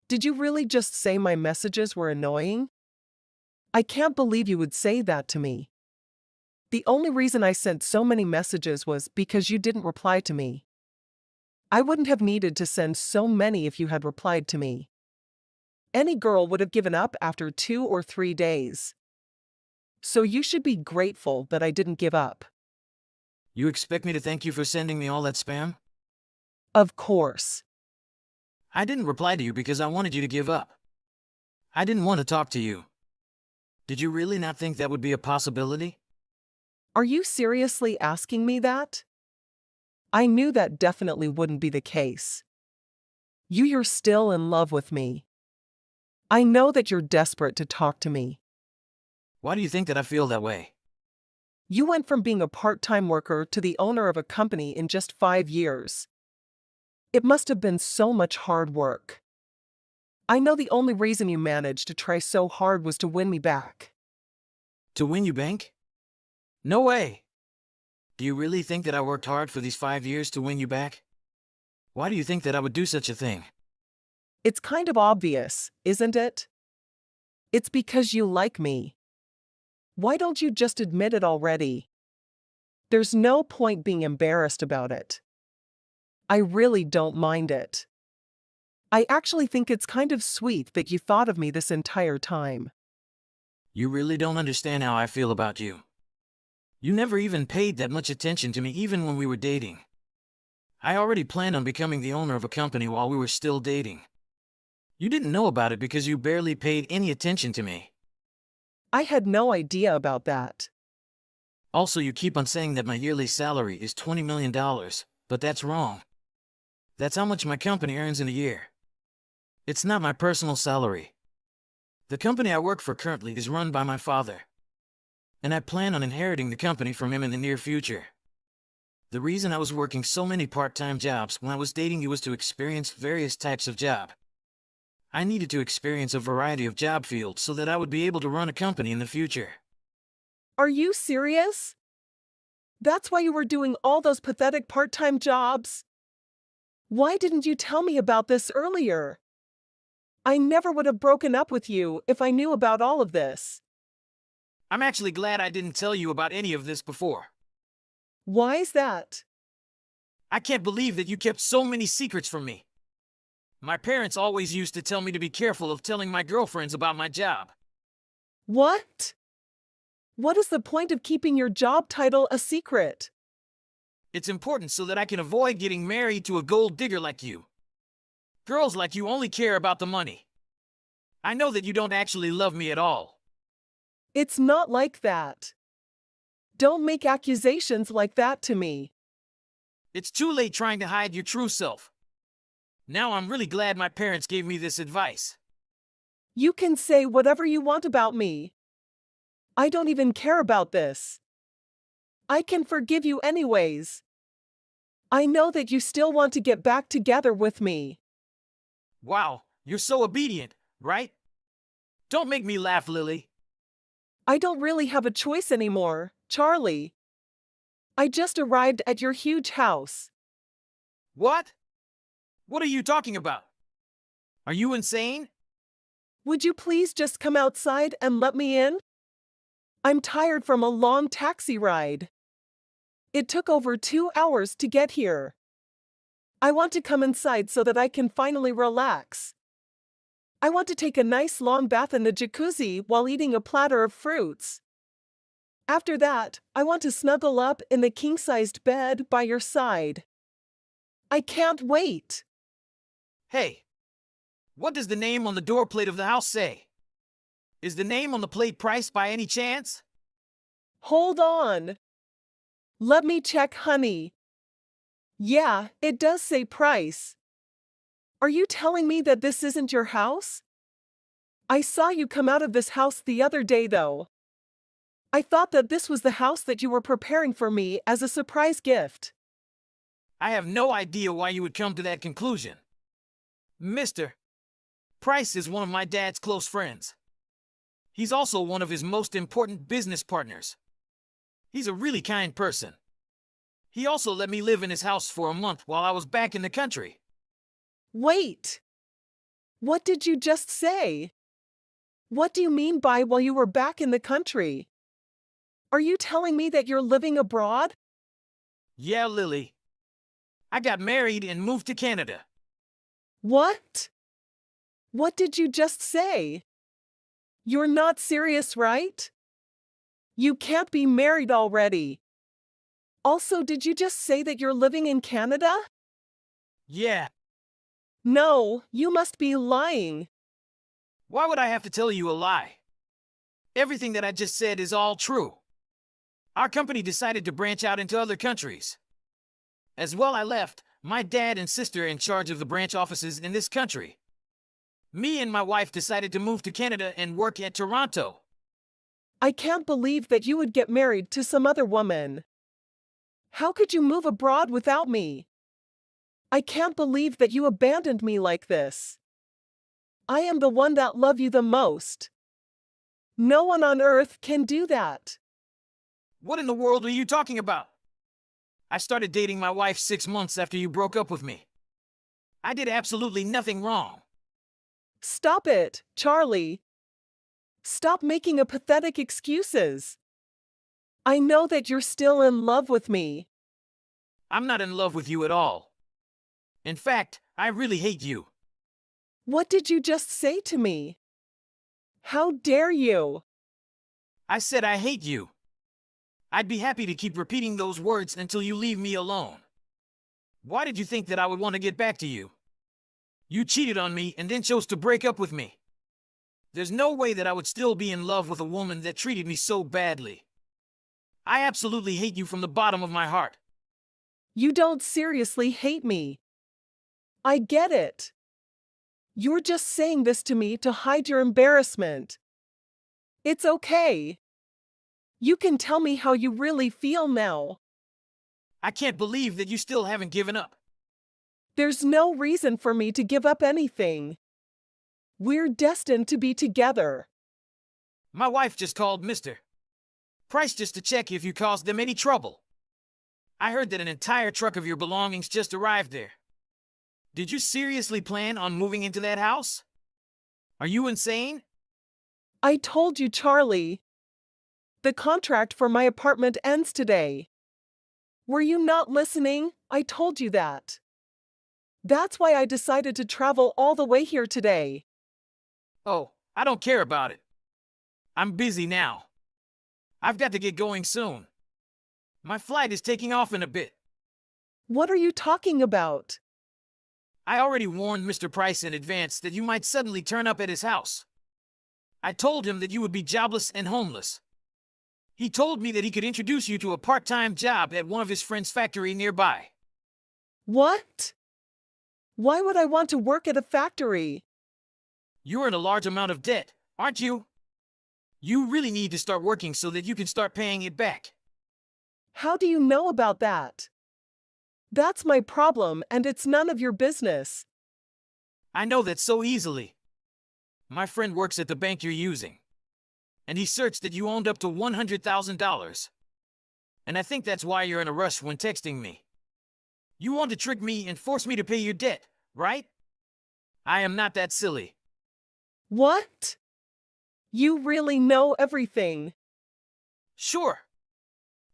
Did you really just say my messages were annoying? I can't believe you would say that to me. The only reason I sent so many messages was because you didn't reply to me. I wouldn't have needed to send so many if you had replied to me. Any girl would have given up after 2 or 3 days. So you should be grateful that I didn't give up. You expect me to thank you for sending me all that spam? Of course. I didn't reply to you because I wanted you to give up. I didn't want to talk to you. Did you really not think that would be a possibility? Are you seriously asking me that? I knew that definitely wouldn't be the case. You're still in love with me. I know that you're desperate to talk to me. Why do you think that I feel that way? You went from being a part-time worker to the owner of a company in just 5 years. It must have been so much hard work. I know the only reason you managed to try so hard was to win me back. To win you back? No way! Do you really think that I worked hard for these 5 years to win you back? Why do you think that I would do such a thing? It's kind of obvious, isn't it? It's because you like me. Why don't you just admit it already? There's no point being embarrassed about it. I really don't mind it. I actually think it's kind of sweet that you thought of me this entire time. You really don't understand how I feel about you. You never even paid that much attention to me even when we were dating. I already planned on becoming the owner of a company while we were still dating. You didn't know about it because you barely paid any attention to me. I had no idea about that. Also, you keep on saying that my yearly salary is $20 million, but that's wrong. That's how much my company earns in a year. It's not my personal salary. The company I work for currently is run by my father, and I plan on inheriting the company from him in the near future. The reason I was working so many part-time jobs when I was dating you was to experience various types of job. I needed to experience a variety of job fields so that I would be able to run a company in the future. Are you serious? That's why you were doing all those pathetic part-time jobs? Why didn't you tell me about this earlier? I never would have broken up with you if I knew about all of this. I'm actually glad I didn't tell you about any of this before. Why is that? I can't believe that you kept so many secrets from me. My parents always used to tell me to be careful of telling my girlfriends about my job. What? What is the point of keeping your job title a secret? It's important so that I can avoid getting married to a gold digger like you. Girls like you only care about the money. I know that you don't actually love me at all. It's not like that. Don't make accusations like that to me. It's too late trying to hide your true self. Now I'm really glad my parents gave me this advice. You can say whatever you want about me. I don't even care about this. I can forgive you anyways. I know that you still want to get back together with me. Wow, you're so obedient, right? Don't make me laugh, Lily. I don't really have a choice anymore, Charlie. I just arrived at your huge house. What? What are you talking about? Are you insane? Would you please just come outside and let me in? I'm tired from a long taxi ride. It took over 2 hours to get here. I want to come inside so that I can finally relax. I want to take a nice long bath in the jacuzzi while eating a platter of fruits. After that, I want to snuggle up in the king-sized bed by your side. I can't wait. Hey, what does the name on the door plate of the house say? Is the name on the plate Price by any chance? Hold on. Let me check, honey. Yeah, it does say Price. Are you telling me that this isn't your house? I saw you come out of this house the other day, though. I thought that this was the house that you were preparing for me as a surprise gift. I have no idea why you would come to that conclusion. Mr. Price is one of my dad's close friends. He's also one of his most important business partners. He's a really kind person. He also let me live in his house for a month while I was back in the country. Wait. What did you just say? What do you mean by while you were back in the country? Are you telling me that you're living abroad? Yeah, Lily. I got married and moved to Canada. What? What did you just say? You're not serious, right? You can't be married already. Also, did you just say that you're living in Canada? Yeah. No, you must be lying. Why would I have to tell you a lie? Everything that I just said is all true. Our company decided to branch out into other countries. As well, I left my dad and sister in charge of the branch offices in this country. Me and my wife decided to move to Canada and work at Toronto. I can't believe that you would get married to some other woman. How could you move abroad without me? I can't believe that you abandoned me like this. I am the one that love you the most. No one on earth can do that. What in the world are you talking about? I started dating my wife 6 months after you broke up with me. I did absolutely nothing wrong. Stop it, Charlie. Stop making a pathetic excuses. I know that you're still in love with me. I'm not in love with you at all. In fact, I really hate you. What did you just say to me? How dare you? I said I hate you. I'd be happy to keep repeating those words until you leave me alone. Why did you think that I would want to get back to you? You cheated on me and then chose to break up with me. There's no way that I would still be in love with a woman that treated me so badly. I absolutely hate you from the bottom of my heart. You don't seriously hate me. I get it. You're just saying this to me to hide your embarrassment. It's okay. You can tell me how you really feel now. I can't believe that you still haven't given up. There's no reason for me to give up anything. We're destined to be together. My wife just called Mr. Price just to check if you caused them any trouble. I heard that an entire truck of your belongings just arrived there. Did you seriously plan on moving into that house? Are you insane? I told you, Charlie. The contract for my apartment ends today. Were you not listening? I told you that. That's why I decided to travel all the way here today. Oh, I don't care about it. I'm busy now. I've got to get going soon. My flight is taking off in a bit. What are you talking about? I already warned Mr. Price in advance that you might suddenly turn up at his house. I told him that you would be jobless and homeless. He told me that he could introduce you to a part-time job at one of his friend's factory nearby. What? Why would I want to work at a factory? You're in a large amount of debt, aren't you? You really need to start working so that you can start paying it back. How do you know about that? That's my problem, and it's none of your business. I know that so easily. My friend works at the bank you're using, and he searched that you owned up to $100,000. And I think that's why you're in a rush when texting me. You want to trick me and force me to pay your debt, right? I am not that silly. What? You really know everything. Sure.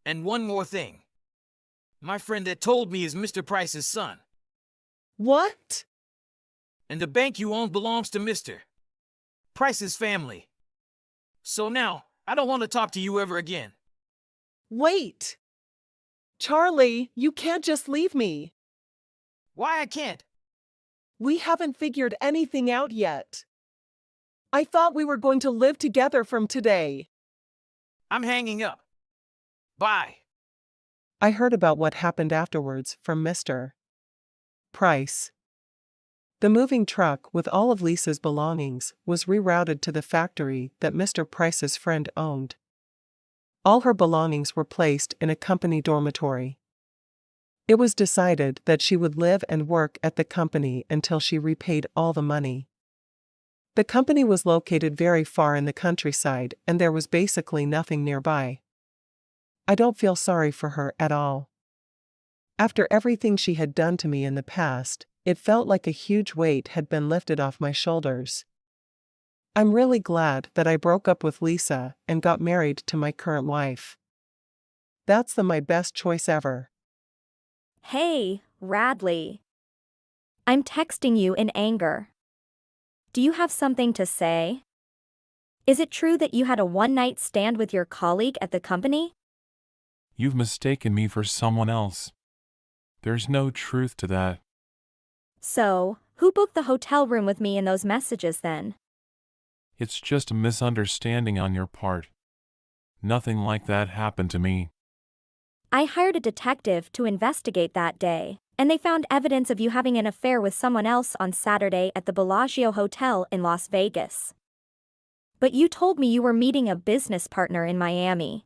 And one more thing. My friend that told me is Mr. Price's son. What? And the bank you own belongs to Mr. Price's family. So now, I don't want to talk to you ever again. Wait. Charlie, you can't just leave me. Why I can't? We haven't figured anything out yet. I thought we were going to live together from today. I'm hanging up. Bye. I heard about what happened afterwards from Mr. Price. The moving truck with all of Lisa's belongings was rerouted to the factory that Mr. Price's friend owned. All her belongings were placed in a company dormitory. It was decided that she would live and work at the company until she repaid all the money. The company was located very far in the countryside, and there was basically nothing nearby. I don't feel sorry for her at all. After everything she had done to me in the past, it felt like a huge weight had been lifted off my shoulders. I'm really glad that I broke up with Lisa and got married to my current wife. That's my best choice ever. Hey, Radley. I'm texting you in anger. Do you have something to say? Is it true that you had a one-night stand with your colleague at the company? You've mistaken me for someone else. There's no truth to that. So, who booked the hotel room with me in those messages then? It's just a misunderstanding on your part. Nothing like that happened to me. I hired a detective to investigate that day, and they found evidence of you having an affair with someone else on Saturday at the Bellagio Hotel in Las Vegas. But you told me you were meeting a business partner in Miami.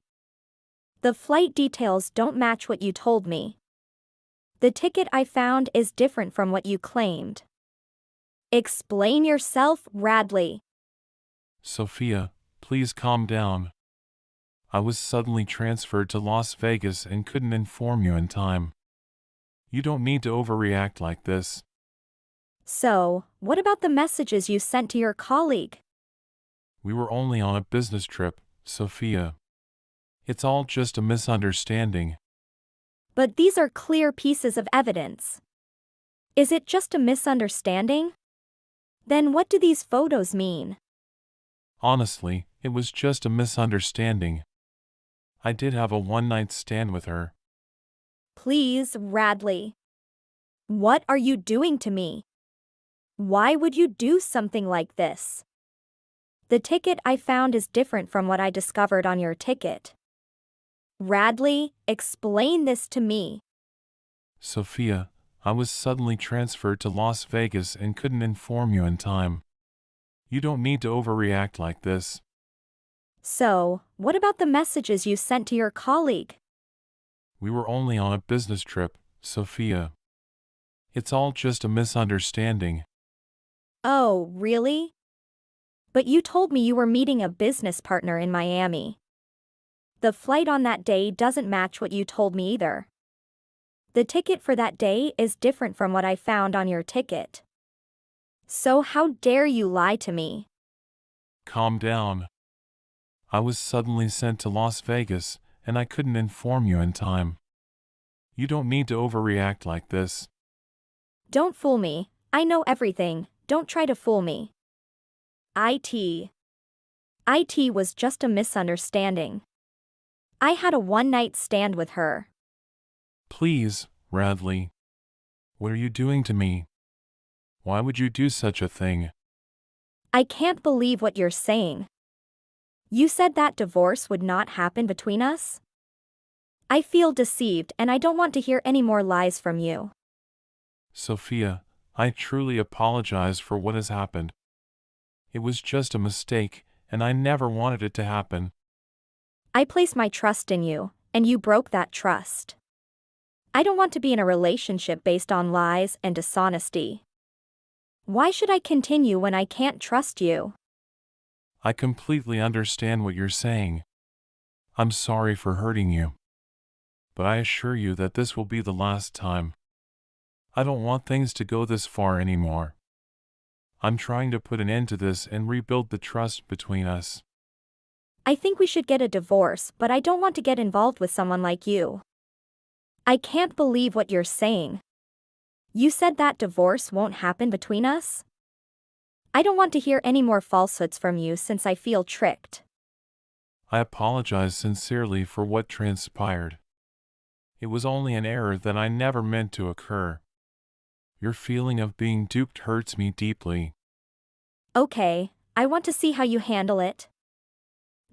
The flight details don't match what you told me. The ticket I found is different from what you claimed. Explain yourself, Radley. Sophia, please calm down. I was suddenly transferred to Las Vegas and couldn't inform you in time. You don't need to overreact like this. So, what about the messages you sent to your colleague? We were only on a business trip, Sophia. It's all just a misunderstanding. But these are clear pieces of evidence. Is it just a misunderstanding? Then what do these photos mean? Honestly, it was just a misunderstanding. I did have a one-night stand with her. Please, Radley. What are you doing to me? Why would you do something like this? The ticket I found is different from what I discovered on your ticket. Radley, explain this to me. Sophia, I was suddenly transferred to Las Vegas and couldn't inform you in time. You don't need to overreact like this. So, what about the messages you sent to your colleague? We were only on a business trip, Sophia. It's all just a misunderstanding. Oh, really? But you told me you were meeting a business partner in Miami. The flight on that day doesn't match what you told me either. The ticket for that day is different from what I found on your ticket. So how dare you lie to me? Calm down. I was suddenly sent to Las Vegas, and I couldn't inform you in time. You don't need to overreact like this. Don't fool me. I know everything. Don't try to fool me. IT was just a misunderstanding. I had a one-night stand with her. Please, Radley. What are you doing to me? Why would you do such a thing? I can't believe what you're saying. You said that divorce would not happen between us? I feel deceived and I don't want to hear any more lies from you. Sophia, I truly apologize for what has happened. It was just a mistake, and I never wanted it to happen. I place my trust in you, and you broke that trust. I don't want to be in a relationship based on lies and dishonesty. Why should I continue when I can't trust you? I completely understand what you're saying. I'm sorry for hurting you. But I assure you that this will be the last time. I don't want things to go this far anymore. I'm trying to put an end to this and rebuild the trust between us. I think we should get a divorce, but I don't want to get involved with someone like you. I can't believe what you're saying. You said that divorce won't happen between us? I don't want to hear any more falsehoods from you since I feel tricked. I apologize sincerely for what transpired. It was only an error that I never meant to occur. Your feeling of being duped hurts me deeply. Okay, I want to see how you handle it.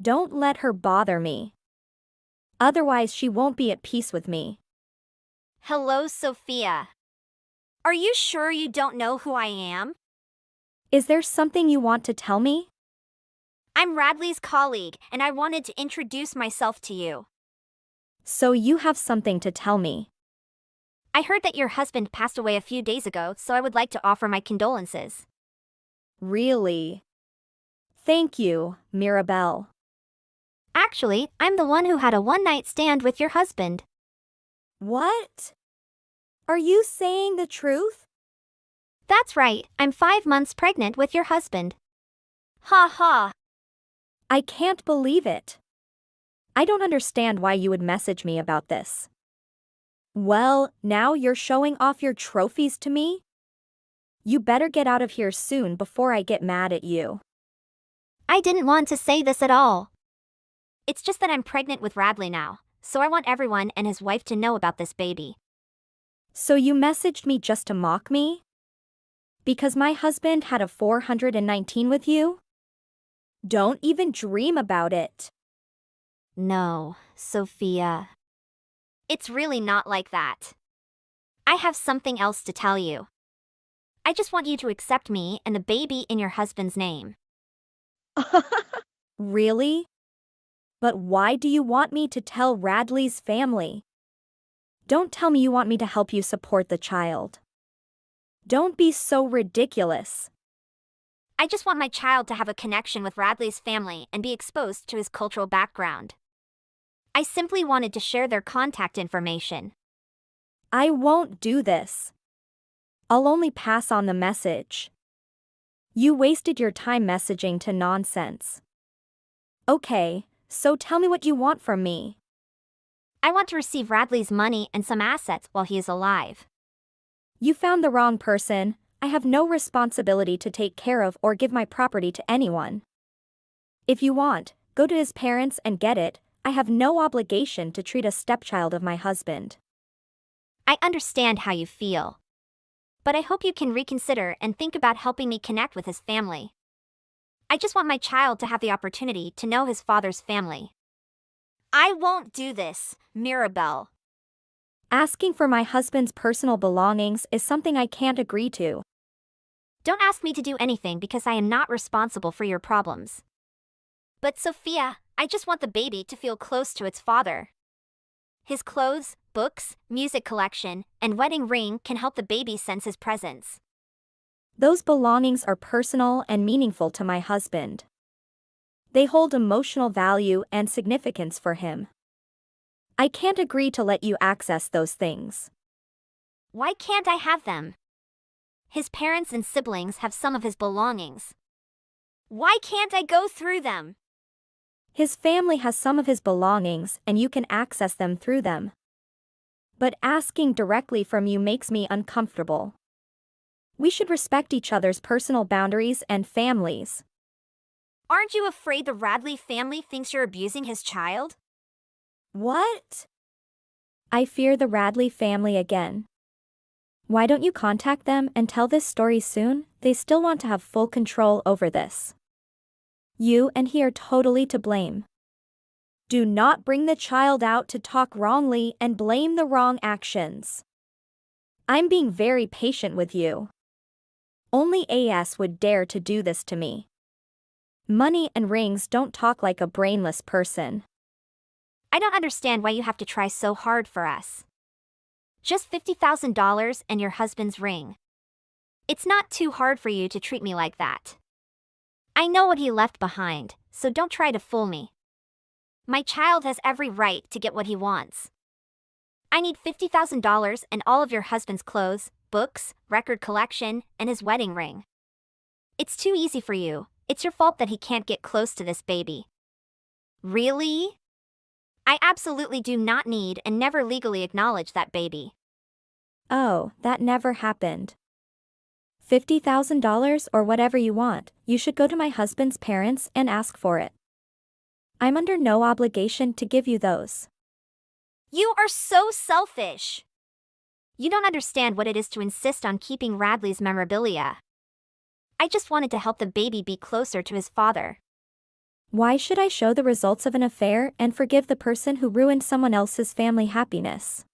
Don't let her bother me. Otherwise she won't be at peace with me. Hello, Sophia. Are you sure you don't know who I am? Is there something you want to tell me? I'm Radley's colleague, and I wanted to introduce myself to you. So you have something to tell me. I heard that your husband passed away a few days ago, so I would like to offer my condolences. Really? Thank you, Mirabelle. Actually, I'm the one who had a one-night stand with your husband. What? Are you saying the truth? That's right, I'm 5 months pregnant with your husband. Ha ha. I can't believe it. I don't understand why you would message me about this. Well, now you're showing off your trophies to me? You better get out of here soon before I get mad at you. I didn't want to say this at all. It's just that I'm pregnant with Radley now, so I want everyone and his wife to know about this baby. So you messaged me just to mock me? Because my husband had a 419 with you? Don't even dream about it. No, Sophia. It's really not like that. I have something else to tell you. I just want you to accept me and the baby in your husband's name. Really? But why do you want me to tell Radley's family? Don't tell me you want me to help you support the child. Don't be so ridiculous. I just want my child to have a connection with Radley's family and be exposed to his cultural background. I simply wanted to share their contact information. I won't do this. I'll only pass on the message. You wasted your time messaging to nonsense. Okay, so tell me what you want from me. I want to receive Radley's money and some assets while he is alive. You found the wrong person. I have no responsibility to take care of or give my property to anyone. If you want, go to his parents and get it. I have no obligation to treat a stepchild of my husband. I understand how you feel. But I hope you can reconsider and think about helping me connect with his family. I just want my child to have the opportunity to know his father's family. I won't do this, Mirabelle. Asking for my husband's personal belongings is something I can't agree to. Don't ask me to do anything because I am not responsible for your problems. But Sophia, I just want the baby to feel close to its father. His clothes, books, music collection, and wedding ring can help the baby sense his presence. Those belongings are personal and meaningful to my husband. They hold emotional value and significance for him. I can't agree to let you access those things. Why can't I have them? His parents and siblings have some of his belongings. Why can't I go through them? His family has some of his belongings and you can access them through them. But asking directly from you makes me uncomfortable. We should respect each other's personal boundaries and families. Aren't you afraid the Radley family thinks you're abusing his child? What? I fear the Radley family again. Why don't you contact them and tell this story soon? They still want to have full control over this. You and he are totally to blame. Do not bring the child out to talk wrongly and blame the wrong actions. I'm being very patient with you. Only AS would dare to do this to me. Money and rings don't talk like a brainless person. I don't understand why you have to try so hard for us. Just $50,000 and your husband's ring. It's not too hard for you to treat me like that. I know what he left behind, so don't try to fool me. My child has every right to get what he wants. I need $50,000 and all of your husband's clothes, books, record collection, and his wedding ring. It's too easy for you. It's your fault that he can't get close to this baby. Really? I absolutely do not need and never legally acknowledge that baby. Oh, that never happened. $50,000 or whatever you want, you should go to my husband's parents and ask for it. I'm under no obligation to give you those. You are so selfish. You don't understand what it is to insist on keeping Radley's memorabilia. I just wanted to help the baby be closer to his father. Why should I show the results of an affair and forgive the person who ruined someone else's family happiness?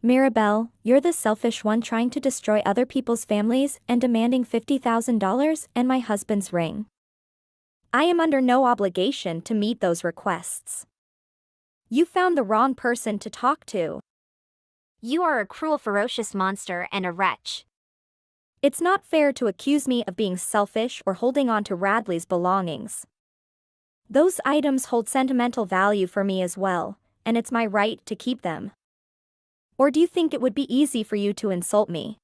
Mirabelle, you're the selfish one trying to destroy other people's families and demanding $50,000 and my husband's ring. I am under no obligation to meet those requests. You found the wrong person to talk to. You are a cruel, ferocious monster and a wretch. It's not fair to accuse me of being selfish or holding on to Radley's belongings. Those items hold sentimental value for me as well, and it's my right to keep them. Or do you think it would be easy for you to insult me?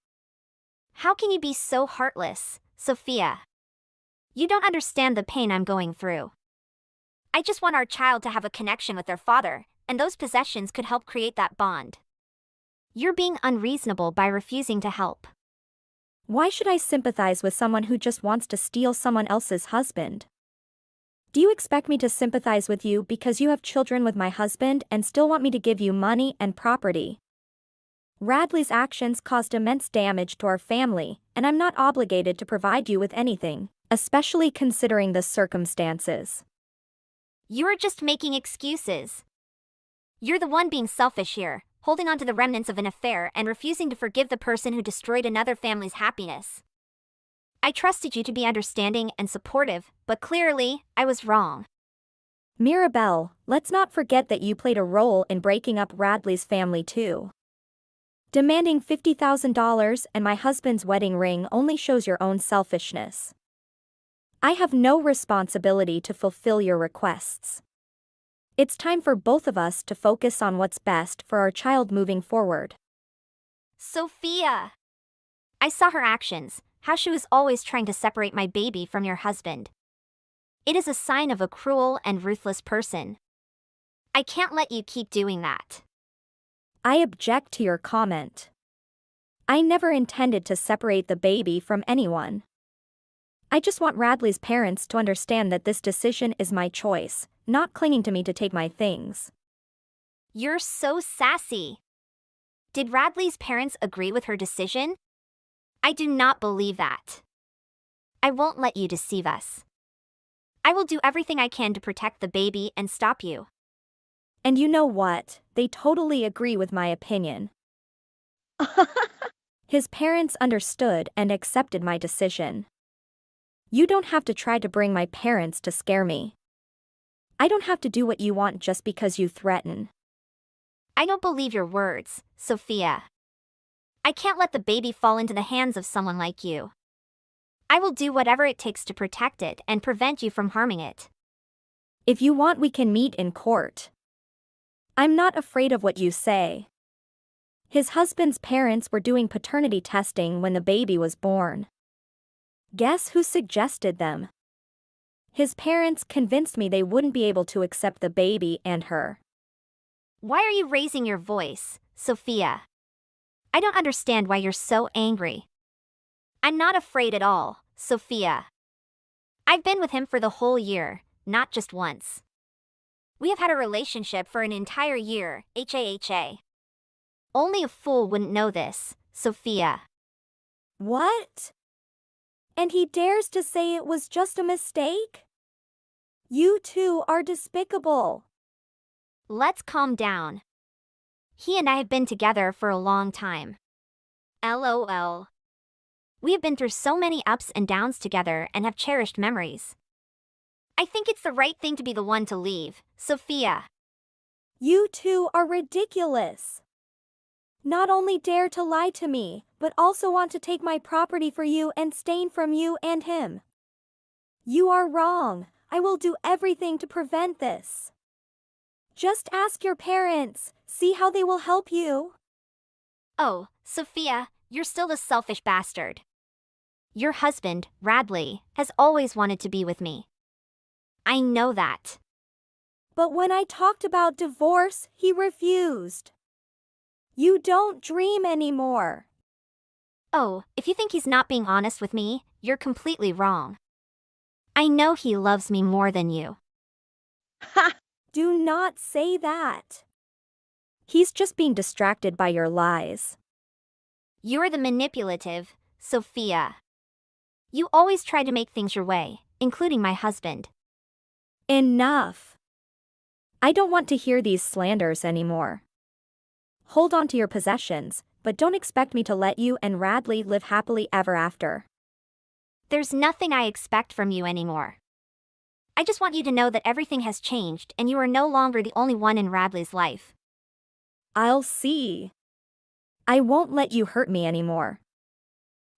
How can you be so heartless, Sophia? You don't understand the pain I'm going through. I just want our child to have a connection with their father, and those possessions could help create that bond. You're being unreasonable by refusing to help. Why should I sympathize with someone who just wants to steal someone else's husband? Do you expect me to sympathize with you because you have children with my husband and still want me to give you money and property? Radley's actions caused immense damage to our family, and I'm not obligated to provide you with anything, especially considering the circumstances. You're just making excuses. You're the one being selfish here, holding on to the remnants of an affair and refusing to forgive the person who destroyed another family's happiness. I trusted you to be understanding and supportive, but clearly, I was wrong. Mirabelle, let's not forget that you played a role in breaking up Radley's family too. Demanding $50,000 and my husband's wedding ring only shows your own selfishness. I have no responsibility to fulfill your requests. It's time for both of us to focus on what's best for our child moving forward. Sophia! I saw her actions, how she was always trying to separate my baby from your husband. It is a sign of a cruel and ruthless person. I can't let you keep doing that. I object to your comment. I never intended to separate the baby from anyone. I just want Radley's parents to understand that this decision is my choice, not clinging to me to take my things. You're so sassy. Did Radley's parents agree with her decision? I do not believe that. I won't let you deceive us. I will do everything I can to protect the baby and stop you. And you know what? They totally agree with my opinion. His parents understood and accepted my decision. You don't have to try to bring my parents to scare me. I don't have to do what you want just because you threaten. I don't believe your words, Sophia. I can't let the baby fall into the hands of someone like you. I will do whatever it takes to protect it and prevent you from harming it. If you want, we can meet in court. I'm not afraid of what you say. His husband's parents were doing paternity testing when the baby was born. Guess who suggested them? His parents convinced me they wouldn't be able to accept the baby and her. Why are you raising your voice, Sophia? I don't understand why you're so angry. I'm not afraid at all, Sophia. I've been with him for the whole year, not just once. We have had a relationship for an entire year, HAHA. Only a fool wouldn't know this, Sophia. What? And he dares to say it was just a mistake? You two are despicable. Let's calm down. He and I have been together for a long time. LOL. We have been through so many ups and downs together and have cherished memories. I think it's the right thing to be the one to leave, Sophia. You two are ridiculous. Not only dare to lie to me, but also want to take my property for you and stain from you and him. You are wrong. I will do everything to prevent this. Just ask your parents, see how they will help you. Oh, Sophia, you're still the selfish bastard. Your husband, Radley, has always wanted to be with me. I know that. But when I talked about divorce, he refused. You don't dream anymore. Oh, if you think he's not being honest with me, you're completely wrong. I know he loves me more than you. Ha! Do not say that. He's just being distracted by your lies. You're the manipulative, Sophia. You always try to make things your way, including my husband. Enough. I don't want to hear these slanders anymore. Hold on to your possessions, but don't expect me to let you and Radley live happily ever after. There's nothing I expect from you anymore. I just want you to know that everything has changed and you are no longer the only one in Radley's life. I'll see. I won't let you hurt me anymore.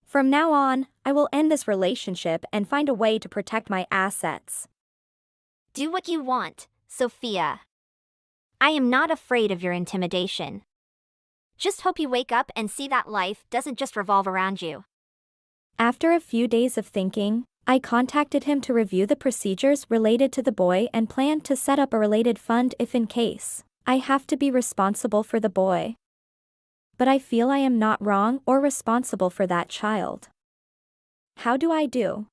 From now on, I will end this relationship and find a way to protect my assets. Do what you want, Sophia. I am not afraid of your intimidation. Just hope you wake up and see that life doesn't just revolve around you. After a few days of thinking, I contacted him to review the procedures related to the boy and planned to set up a related fund if in case I have to be responsible for the boy. but I feel I am not wrong or responsible for that child. How do I do?